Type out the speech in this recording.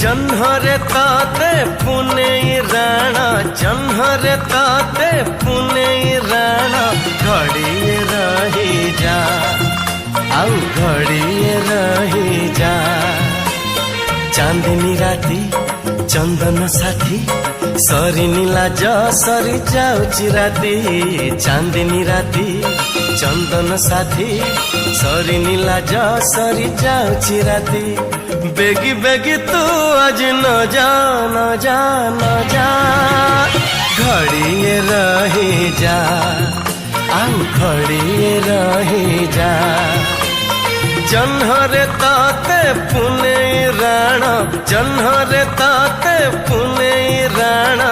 जन्हरे ताते पुने राणा जन्हरे ताते पुने राणा घड़िए रही जा आउ घड़िए रही जा चांदनी राती चंदन साथी सरी नीला जा सरी जाऊची राती चांदनी राती चंदन साथी सरी नीला जा सरी जाऊची राती बेगी बेगी तू आज न जा न जा न जा घड़िए रही जा आउ घड़िए रही जा जन्हरे ताते पुने राणा जन्हरे ताते पुने राणा